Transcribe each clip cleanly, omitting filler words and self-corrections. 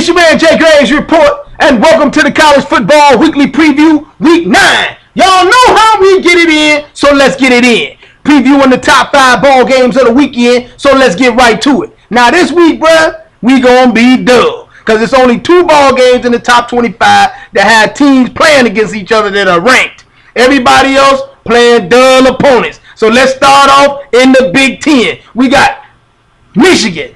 It's your man JayGravesReport, and welcome to the College Football Weekly Preview, Week 9. Y'all know how we get it in, so let's get it in. Previewing the top 5 ball games of the weekend, so let's get right to it. Now this week, bruh, we gonna be dull, because it's only 2 ball games in the top 25 that have teams playing against each other that are ranked. Everybody else playing dull opponents. So let's start off in the Big Ten. We got Michigan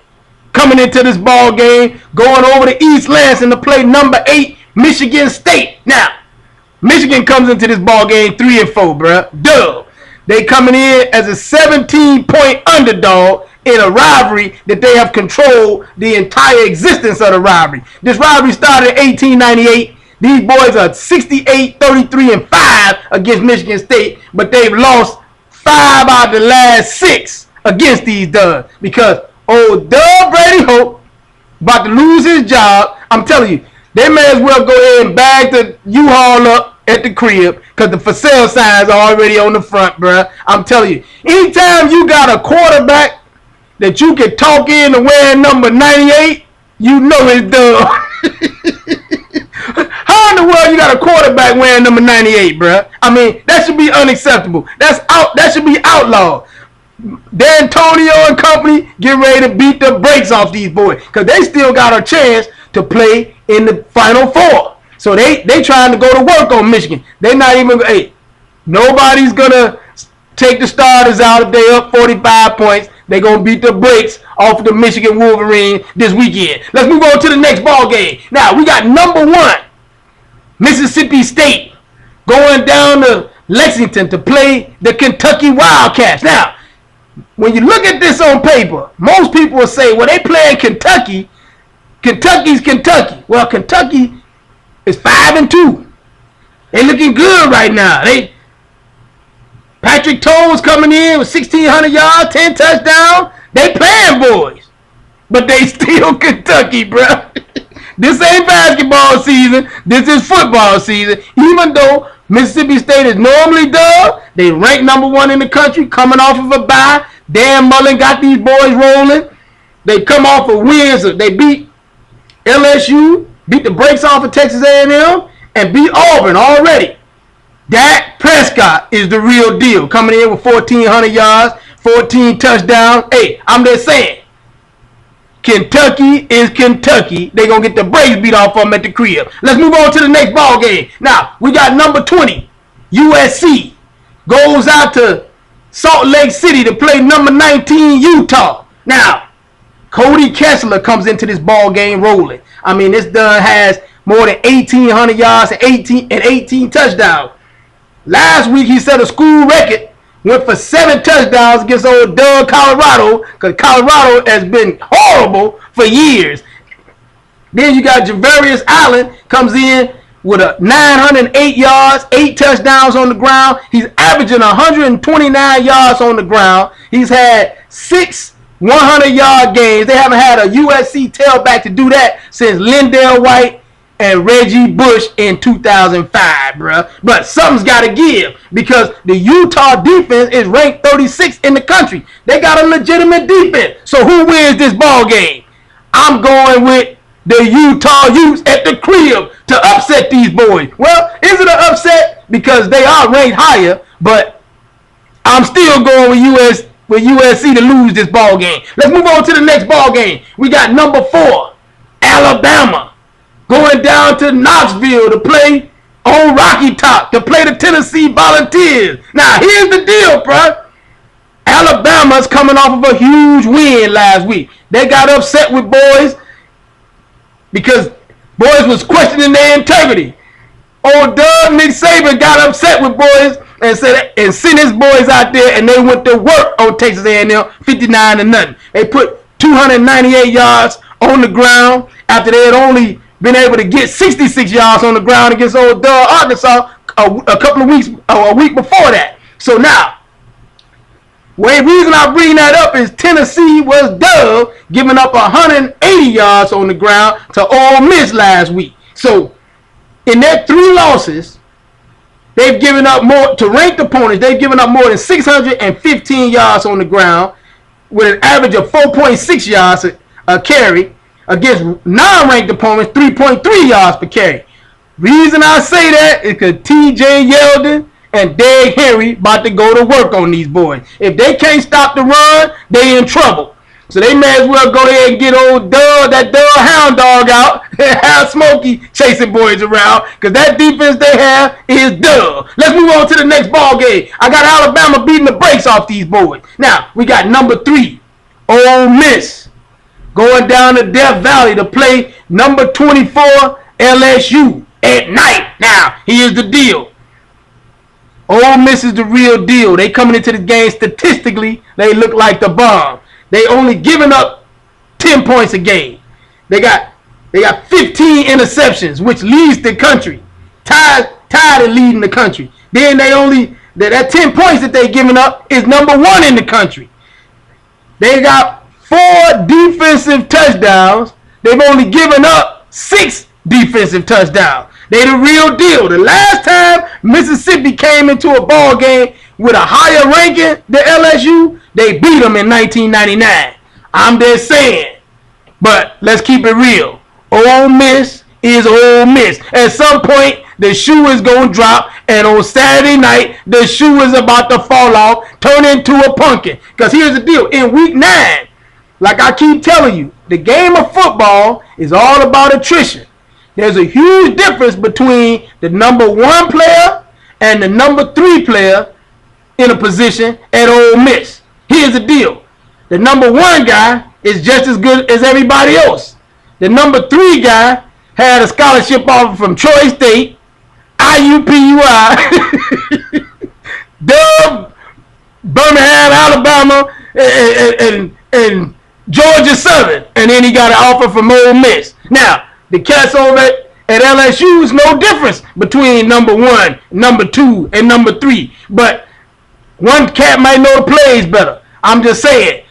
coming into this ball game, going over to East Lansing to play number 8 Michigan State. Now, Michigan comes into this ball game 3-4, bruh. Duh. They coming in as a 17-point underdog in a rivalry that they have controlled the entire existence of the rivalry. This rivalry started in 1898. These boys are 68, 33, and 5 against Michigan State, but they've lost 5 out of the last 6 against these duds because old Doug Brady Hope about to lose his job. I'm telling you, they may as well go ahead and bag the U-Haul up at the crib because the for sale signs are already on the front, bruh. I'm telling you, anytime you got a quarterback that you can talk into wearing number 98, you know it's Doug. How in the world you got a quarterback wearing number 98, bruh? I mean, that should be unacceptable. That should be outlawed. D'Antonio and company get ready to beat the brakes off these boys because they still got a chance to play in the Final Four. So they trying to go to work on Michigan. They not even, hey, nobody's going to take the starters out if they up 45 points. They going to beat the brakes off of the Michigan Wolverine this weekend. Let's move on to the next ball game. Now, we got number 1, Mississippi State, going down to Lexington to play the Kentucky Wildcats. Now, when you look at this on paper, most people will say, well, they playing Kentucky. Kentucky's Kentucky. Well, Kentucky is 5-2. They looking good right now. Patrick Tone's coming in with 1,600 yards, 10 touchdowns. They playing boys. But they still Kentucky, bro. This ain't basketball season. This is football season. Even though Mississippi State is normally dub, they rank number 1 in the country, coming off of a bye. Dan Mullen got these boys rolling. They come off of wins. They beat LSU, beat the brakes off of Texas A&M, and beat Auburn already. Dak Prescott is the real deal, coming in with 1,400 yards, 14 touchdowns. Hey, I'm just saying, Kentucky is Kentucky. They're going to get the brakes beat off of them at the crib. Let's move on to the next ball game. Now, we got number 20, USC, goes out to Salt Lake City to play number 19, Utah. Now, Cody Kessler comes into this ball game rolling. I mean, this done has more than 1,800 yards and 18 touchdowns. Last week, he set a school record, went for 7 touchdowns against old Doug, Colorado, because Colorado has been horrible for years. Then you got Javarius Allen comes in with a 908 yards, 8 touchdowns on the ground. He's averaging 129 yards on the ground. He's had 6 100-yard games. They haven't had a USC tailback to do that since Lindell White and Reggie Bush in 2005, bruh. But something's got to give because the Utah defense is ranked 36th in the country. They got a legitimate defense. So who wins this ball game? I'm going with the Utah Utes at the crib to upset these boys. Well, is it an upset? Because they are ranked higher, but I'm still going with USC to lose this ball game. Let's move on to the next ball game. We got number 4, Alabama, going down to Knoxville to play on Rocky Top, to play the Tennessee Volunteers. Now, here's the deal, bro. Alabama's coming off of a huge win last week. They got upset with boys because boys was questioning their integrity. Old Doug Nick Saban got upset with boys and sent his boys out there, and they went to work on Texas A&M 59-0. They put 298 yards on the ground after they had only been able to get 66 yards on the ground against old Doug, Arkansas a week before that. So now, the reason I bring that up is Tennessee was Doug giving up 180 yards on the ground to Ole Miss last week. So in their 3 losses, they've given up more to ranked opponents. They've given up more than 615 yards on the ground with an average of 4.6 yards a carry against non-ranked opponents 3.3 yards per carry. Reason I say that is because T.J. Yeldon and Derrick Henry about to go to work on these boys. If they can't stop the run, they in trouble. So they may as well go ahead and get old that hound dog out and have Smokey chasing boys around, because that defense they have is dull. Let's move on to the next ball game. I got Alabama beating the brakes off these boys. Now, we got number 3, Ole Miss, going down to Death Valley to play number 24, LSU, at night. Now, here's the deal. Ole Miss is the real deal. They coming into the game statistically, they look like the bomb. They only giving up 10 points a game. They got 15 interceptions, which leads the country. Tied in leading the country. Then that 10 points that they giving up is number 1 in the country. They got 4 defensive touchdowns. They've only given up 6 defensive touchdowns. They the real deal. The last time Mississippi came into a ball game with a higher ranking than LSU, they beat them in 1999. I'm just saying. But let's keep it real. Ole Miss is Ole Miss. At some point, the shoe is going to drop, and on Saturday night, the shoe is about to fall off, turn into a pumpkin. Because here's the deal. In week 9, like I keep telling you, the game of football is all about attrition. There's a huge difference between the number 1 player and the number 3 player in a position at Ole Miss. Here's the deal. The number 1 guy is just as good as everybody else. The number 3 guy had a scholarship offer from Troy State, IUPUI, Dub, Birmingham, Alabama, and Georgia Southern. And then he got an offer from Ole Miss. Now, the cats over at LSU is no difference between number 1, number 2, and number 3. But one cat might know the plays better. I'm just saying,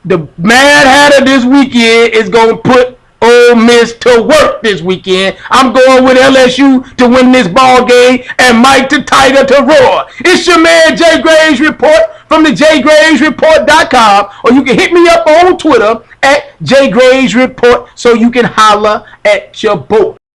the Mad Hatter this weekend is going to put Ole Miss to work this weekend. I'm going with LSU to win this ball game and Mike the Tiger to roar. It's your man Jay Graves Report from the JayGravesReport.com, or you can hit me up on Twitter at JayGravesReport so you can holler at your boy.